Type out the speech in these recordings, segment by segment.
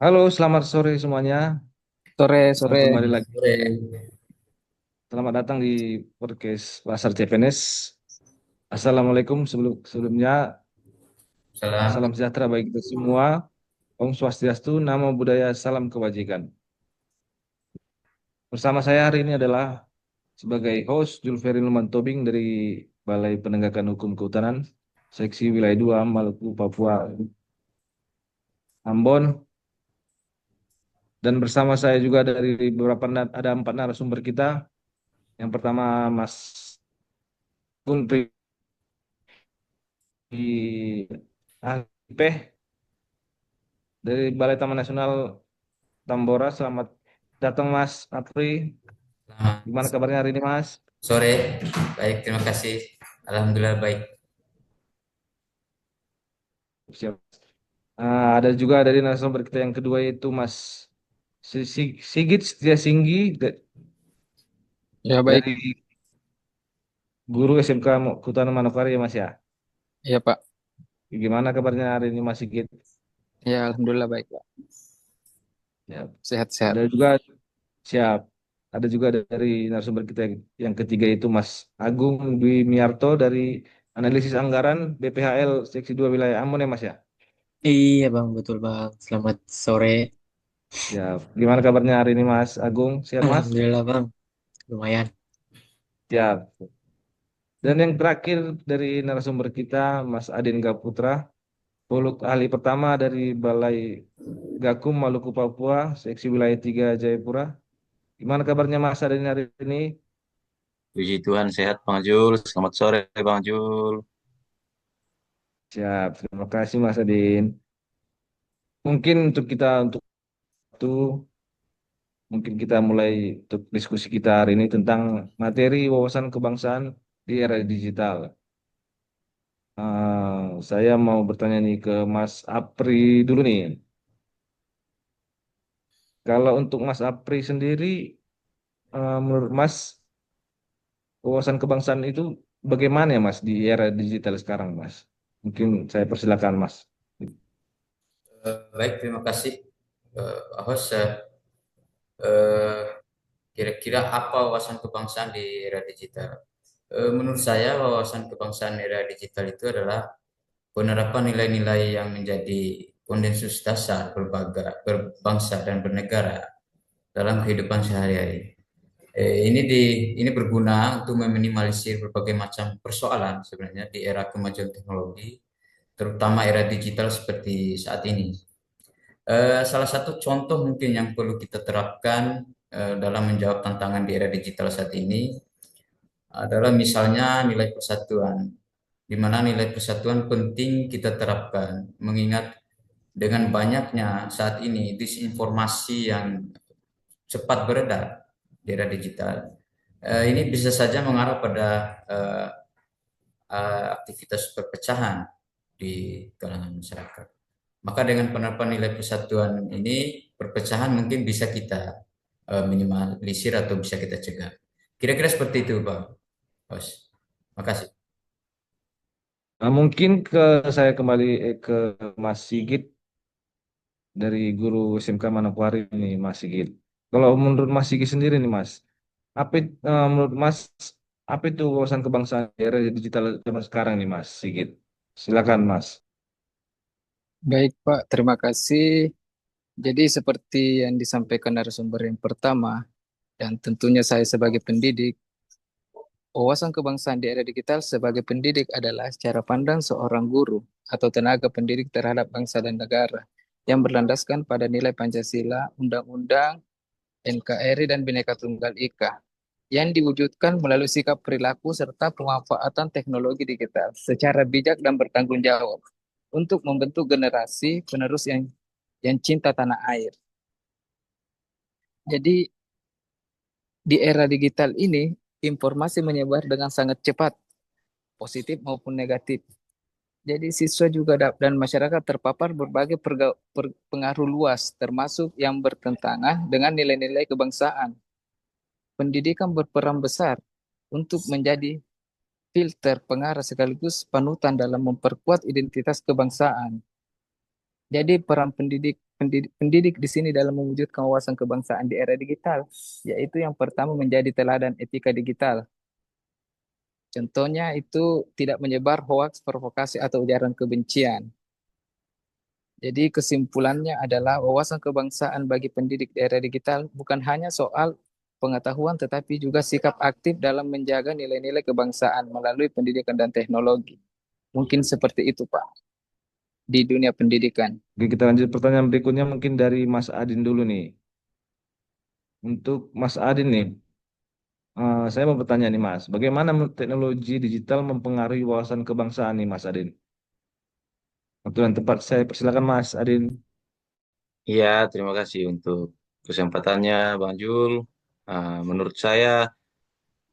Halo, selamat sore semuanya. Sore, sore. Kembali lagi. Sore. Selamat datang di podcast Pasar CPNS. Assalamualaikum sebelumnya. Salam Salam. sejahtera bagi kita semua. Om Swastiastu, Namo Buddhaya, Salam Kebajikan. Bersama saya hari ini adalah sebagai host Julferi Lumantobing dari Balai Penegakan Hukum Kehutanan, Seksi Wilayah 2, Maluku, Papua, Ambon. Dan bersama saya juga dari ada 4 narasumber kita. Yang pertama Mas Gun Pri dari Balai Taman Nasional Tambora. Selamat datang Mas Apri. Gimana Selamat kabarnya hari ini Mas? sore. Baik, terima kasih. Alhamdulillah baik. Siap. Ada juga dari narasumber kita yang kedua yaitu Mas Sigit Setia Singgi Ya, baik. dari guru SMK Kehutanan Manokwari ya Mas ya. Ya, Pak. Gimana kabarnya hari ini Mas Sigit? Ya, Alhamdulillah baik, Pak. Ya. Sehat-sehat. Ada juga siap. Ada juga dari narasumber kita yang ketiga itu Mas Agung Dwi Miarto dari Analisis Anggaran BPHL Seksi 2 Wilayah Ambon ya Mas ya. Iya bang, betul bang. Selamat sore. Ya, gimana kabarnya hari ini Mas Agung? Sehat Mas? Alhamdulillah bang, lumayan. Siap. Dan yang terakhir dari narasumber kita Mas Adin Gaputra, Poluk Ahli Pertama dari Balai Gakum Maluku Papua, Seksi Wilayah 3 Jayapura. Gimana kabarnya Mas Adin hari ini? Puji Tuhan sehat Bang Jul. Selamat sore Bang Jul. Siap. Terima kasih Mas Adin. Mungkin untuk itu mungkin kita mulai untuk diskusi kita hari ini tentang materi wawasan kebangsaan di era digital. Saya mau bertanya nih ke Mas Apri dulu nih. Kalau untuk Mas Apri sendiri, menurut Mas, wawasan kebangsaan itu bagaimana ya Mas di era digital sekarang Mas? Mungkin saya persilakan Mas. Baik, terima kasih. Host, eh, kira-kira apa wawasan kebangsaan di era digital? Menurut saya, wawasan kebangsaan era digital itu adalah penerapan nilai-nilai yang menjadi konsensus dasar berbangsa dan bernegara dalam kehidupan sehari-hari. Ini berguna untuk meminimalisir berbagai macam persoalan sebenarnya di era kemajuan teknologi, terutama era digital seperti saat ini. Salah satu contoh mungkin yang perlu kita terapkan dalam menjawab tantangan di era digital saat ini adalah misalnya nilai persatuan, di mana nilai persatuan penting kita terapkan, mengingat dengan banyaknya saat ini disinformasi yang cepat beredar di era digital. Ini bisa saja mengarah pada eh, aktivitas perpecahan di kalangan masyarakat. Maka dengan penerapan nilai persatuan ini, perpecahan mungkin bisa kita minimalisir atau bisa kita cegah. Kira-kira seperti itu, Pak Bos. Makasih. Mungkin saya kembali ke Mas Sigit dari guru SMK Manokwari ini Mas Sigit. Kalau menurut Mas Sigit sendiri nih Mas, menurut Mas apa itu wawasan kebangsaan di era digital zaman sekarang nih Mas Sigit? Silakan Mas. Baik, Pak. Terima kasih. Jadi seperti yang disampaikan narasumber yang pertama, dan tentunya saya sebagai pendidik, wawasan kebangsaan di era digital sebagai pendidik adalah cara pandang seorang guru atau tenaga pendidik terhadap bangsa dan negara yang berlandaskan pada nilai Pancasila, Undang-Undang, NKRI, dan Bhinneka Tunggal Ika yang diwujudkan melalui sikap perilaku serta pemanfaatan teknologi digital secara bijak dan bertanggung jawab untuk membentuk generasi penerus yang cinta tanah air. Jadi di era digital ini informasi menyebar dengan sangat cepat, positif maupun negatif. Jadi siswa juga dan masyarakat terpapar berbagai pengaruh luas, termasuk yang bertentangan dengan nilai-nilai kebangsaan. Pendidikan berperan besar untuk menjadi filter pengarah sekaligus panutan dalam memperkuat identitas kebangsaan. Jadi peran pendidik di sini dalam mewujudkan wawasan kebangsaan di era digital, yaitu yang pertama menjadi teladan etika digital. Contohnya itu tidak menyebar hoaks, provokasi, atau ujaran kebencian. Jadi kesimpulannya adalah wawasan kebangsaan bagi pendidik di era digital bukan hanya soal pengetahuan, tetapi juga sikap aktif dalam menjaga nilai-nilai kebangsaan melalui pendidikan dan teknologi. Mungkin seperti itu, Pak, di dunia pendidikan. Oke, kita lanjut pertanyaan berikutnya mungkin dari Mas Adin dulu nih. Untuk Mas Adin nih, saya mau bertanya nih Mas, bagaimana teknologi digital mempengaruhi wawasan kebangsaan nih Mas Adin? Waktu yang tepat saya persilakan Mas Adin. Iya, terima kasih untuk kesempatannya, Bang Jul. Menurut saya,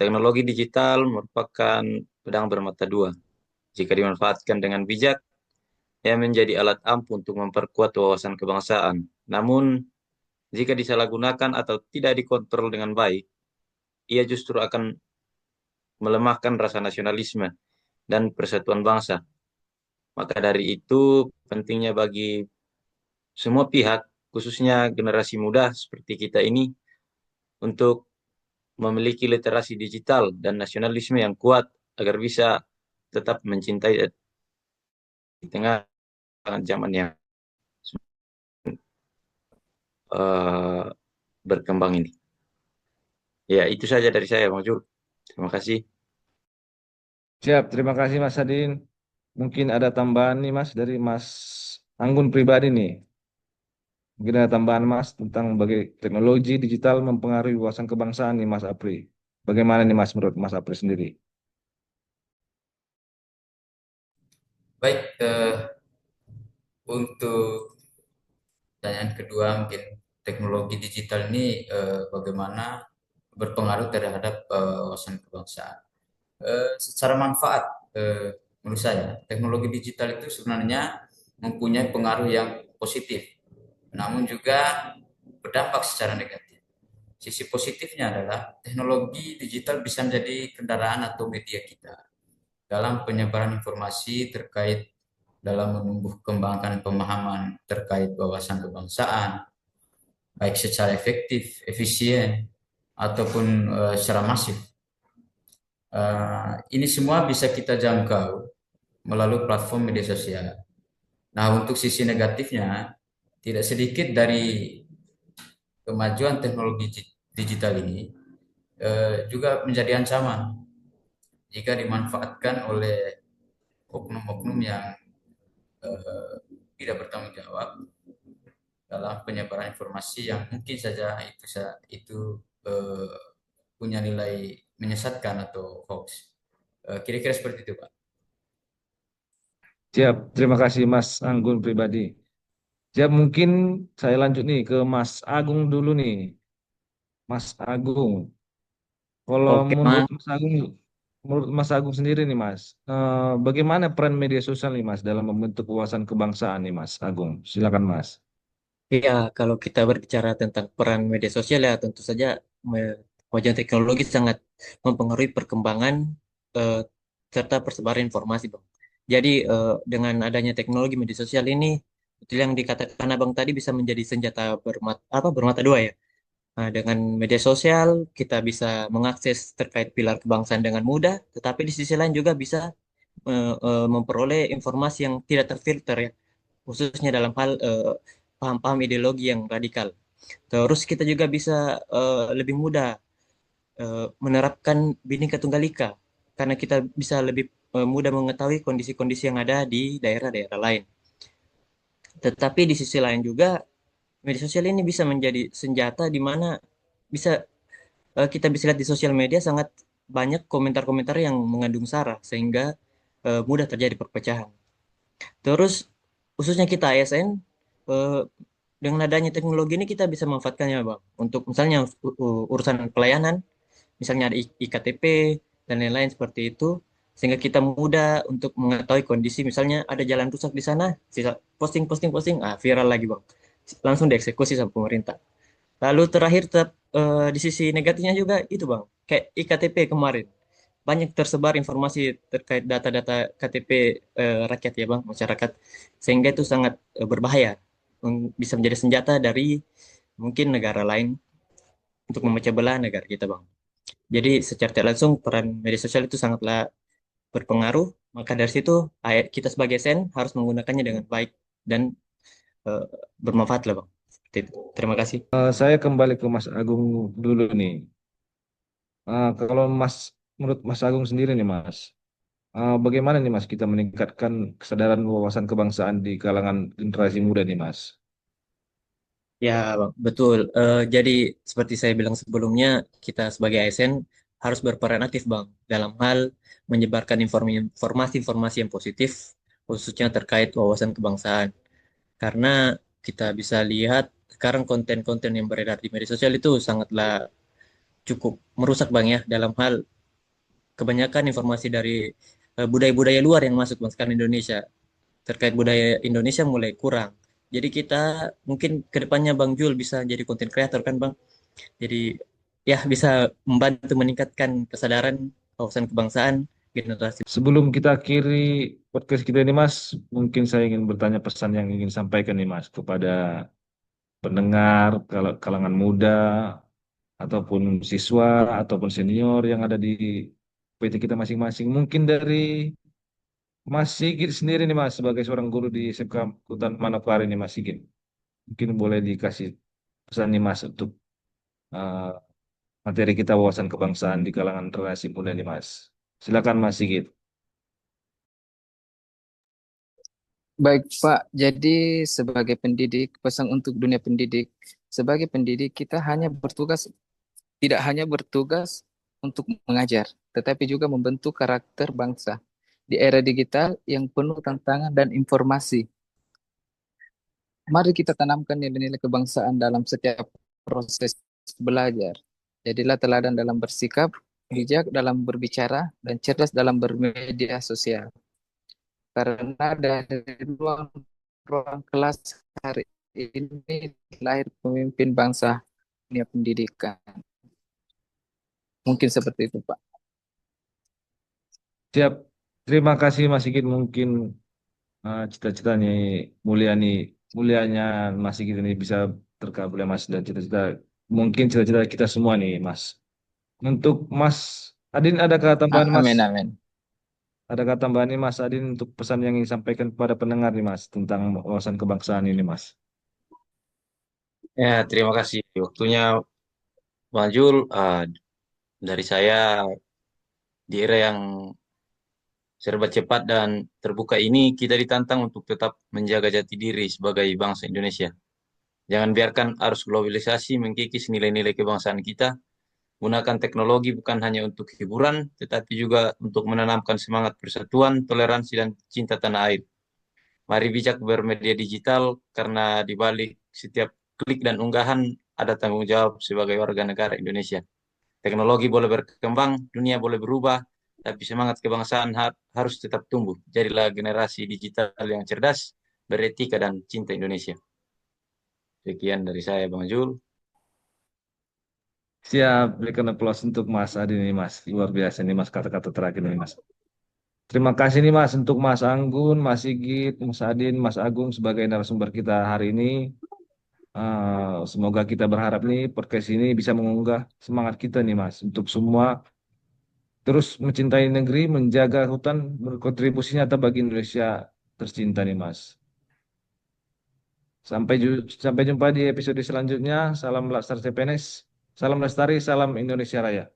teknologi digital merupakan pedang bermata dua. Jika dimanfaatkan dengan bijak, ia menjadi alat ampuh untuk memperkuat wawasan kebangsaan. Namun, jika disalahgunakan atau tidak dikontrol dengan baik, ia justru akan melemahkan rasa nasionalisme dan persatuan bangsa. Maka dari itu, pentingnya bagi semua pihak, khususnya generasi muda seperti kita ini, untuk memiliki literasi digital dan nasionalisme yang kuat agar bisa tetap mencintai di tengah zaman yang eh, berkembang ini. Ya, itu saja dari saya, Bang Jul. Terima kasih. Siap, terima kasih Mas Adin. Mungkin ada tambahan nih Mas dari Mas Anggun pribadi nih. Mungkin ada tambahan Mas tentang bagaimana teknologi digital mempengaruhi wawasan kebangsaan nih Mas Apri. Bagaimana nih Mas menurut Mas Apri sendiri? Baik, untuk pertanyaan kedua mungkin teknologi digital ini bagaimana berpengaruh terhadap wawasan kebangsaan. Secara manfaat, menurut saya teknologi digital itu sebenarnya mempunyai pengaruh yang positif, namun juga berdampak secara negatif. Sisi positifnya adalah teknologi digital bisa menjadi kendaraan atau media kita dalam penyebaran informasi terkait dalam menumbuh kembangkan pemahaman terkait wawasan kebangsaan, baik secara efektif, efisien, ataupun secara masif. Ini semua bisa kita jangkau melalui platform media sosial. Nah, untuk sisi negatifnya, tidak sedikit dari kemajuan teknologi digital ini juga menjadi ancaman jika dimanfaatkan oleh oknum-oknum yang eh, tidak bertanggung jawab dalam penyebaran informasi yang mungkin saja itu eh, punya nilai menyesatkan atau hoax. Kira-kira seperti itu, Pak. Siap, terima kasih Mas Anggun pribadi. Siap, mungkin saya lanjut nih ke Mas Agung dulu nih. Mas Agung, kalau Oke, Mas. menurut Mas Agung sendiri nih Mas, bagaimana peran media sosial nih Mas dalam membentuk wawasan kebangsaan nih Mas Agung? Silakan Mas. Iya, kalau kita berbicara tentang peran media sosial ya tentu saja kemajuan teknologi sangat mempengaruhi perkembangan eh, serta persebaran informasi, Bang. Jadi dengan adanya teknologi media sosial ini, betul yang dikatakan Abang tadi bisa menjadi senjata bermata dua ya. Nah, dengan media sosial kita bisa mengakses terkait pilar kebangsaan dengan mudah, tetapi di sisi lain juga bisa memperoleh informasi yang tidak terfilter ya, khususnya dalam hal paham-paham ideologi yang radikal. Terus kita juga bisa lebih mudah menerapkan Bhinneka Tunggal Ika karena kita bisa lebih mudah mengetahui kondisi-kondisi yang ada di daerah-daerah lain. Tetapi di sisi lain juga media sosial ini bisa menjadi senjata di mana bisa kita bisa lihat di sosial media sangat banyak komentar-komentar yang mengandung sara sehingga mudah terjadi perpecahan. Terus khususnya kita ASN eh, dengan adanya teknologi ini kita bisa memanfaatkannya Bang untuk misalnya urusan pelayanan, misalnya ada IKTP dan lain-lain seperti itu sehingga kita mudah untuk mengetahui kondisi misalnya ada jalan rusak di sana, bisa posting viral lagi Bang. Langsung dieksekusi sama pemerintah. Lalu terakhir tetap di sisi negatifnya juga itu Bang, kayak IKTP kemarin. banyak tersebar informasi terkait data-data KTP rakyat ya Bang, masyarakat. Sehingga itu sangat berbahaya. Bisa menjadi senjata dari mungkin negara lain untuk memecah belah negara kita Bang. Jadi secara tidak langsung peran media sosial itu sangatlah berpengaruh. Maka dari situ kita sebagai SN harus menggunakannya dengan baik dan eh, bermanfaat lah Bang. Seperti itu. Terima kasih. Saya kembali ke Mas Agung dulu nih. Kalau menurut Mas Agung sendiri nih Mas, bagaimana nih Mas kita meningkatkan kesadaran wawasan kebangsaan di kalangan generasi muda nih Mas? Ya, Bang, betul. Jadi seperti saya bilang sebelumnya, kita sebagai ASN harus berperan aktif, Bang, dalam hal menyebarkan informasi-informasi yang positif, khususnya terkait wawasan kebangsaan. Karena kita bisa lihat sekarang konten-konten yang beredar di media sosial itu sangatlah cukup merusak, Bang, ya, dalam hal kebanyakan informasi dari budaya-budaya luar yang masuk, Bang, sekarang di Indonesia. Terkait budaya Indonesia mulai kurang. Jadi kita mungkin ke depannya Bang Jul bisa jadi konten kreator kan Bang. Jadi ya bisa membantu meningkatkan kesadaran wawasan kebangsaan generasi. Sebelum kita akhiri podcast kita ini Mas, mungkin saya ingin bertanya pesan yang ingin sampaikan nih Mas kepada pendengar, kalau kalangan muda, ataupun siswa, ataupun senior yang ada di PT kita masing-masing. Mungkin dari Mas Sigit sendiri nih Mas, sebagai seorang guru di SMK Hutan Manokwari nih Mas Sigit. Mungkin boleh dikasih pesan nih Mas untuk eh, materi kita wawasan kebangsaan di kalangan generasi muda nih Mas. Silakan Mas Sigit. Baik, Pak. Jadi sebagai pendidik, pesan untuk dunia pendidik, sebagai pendidik kita tidak hanya bertugas untuk mengajar, tetapi juga membentuk karakter bangsa di era digital yang penuh tantangan dan informasi. Mari kita tanamkan nilai-nilai kebangsaan dalam setiap proses belajar. Jadilah teladan dalam bersikap, bijak dalam berbicara, dan cerdas dalam bermedia sosial. Karena dari ruang kelas hari ini lahir pemimpin bangsa dunia pendidikan. Mungkin seperti itu, Pak. Siap. Terima kasih Mas Sigit. Mungkin cita-citanya mulianya Mas Sigit ini bisa terkabul ya Mas, dan mungkin cita-cita kita semua nih Mas. Untuk Mas Adin adakah tambahan Mas? Amin, amin. Adakah tambahan nih Mas Adin untuk pesan yang ingin sampaikan kepada pendengar nih Mas tentang wawasan kebangsaan ini Mas? Ya, terima kasih waktunya Bang Jul. Dari saya di era yang serba cepat dan terbuka ini, kita ditantang untuk tetap menjaga jati diri sebagai bangsa Indonesia. Jangan biarkan arus globalisasi mengkikis nilai-nilai kebangsaan kita. Gunakan teknologi bukan hanya untuk hiburan, tetapi juga untuk menanamkan semangat persatuan, toleransi, dan cinta tanah air. Mari bijak bermedia digital, karena di balik setiap klik dan unggahan ada tanggung jawab sebagai warga negara Indonesia. Teknologi boleh berkembang, dunia boleh berubah, tapi semangat kebangsaan harus tetap tumbuh. Jadilah generasi digital yang cerdas, beretika, dan cinta Indonesia. Sekian dari saya, Bang Jul. Siap, berikan aplaus untuk Mas Adin ini Mas. Luar biasa nih Mas kata-kata terakhir ini Mas. Terima kasih nih Mas untuk Mas Anggun, Mas Sigit, Mas Adin, Mas Agung sebagai narasumber kita hari ini. Semoga kita berharap nih podcast ini bisa mengunggah semangat kita nih Mas untuk semua terus mencintai negeri, menjaga hutan, berkontribusi nyata bagi Indonesia tercinta nih Mas. Sampai jumpa di episode selanjutnya. Salam Laksar CPNS, salam lestari, salam Indonesia Raya.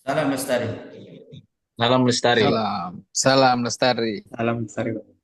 Salam lestari. Salam lestari. Salam, salam lestari. Salam besar.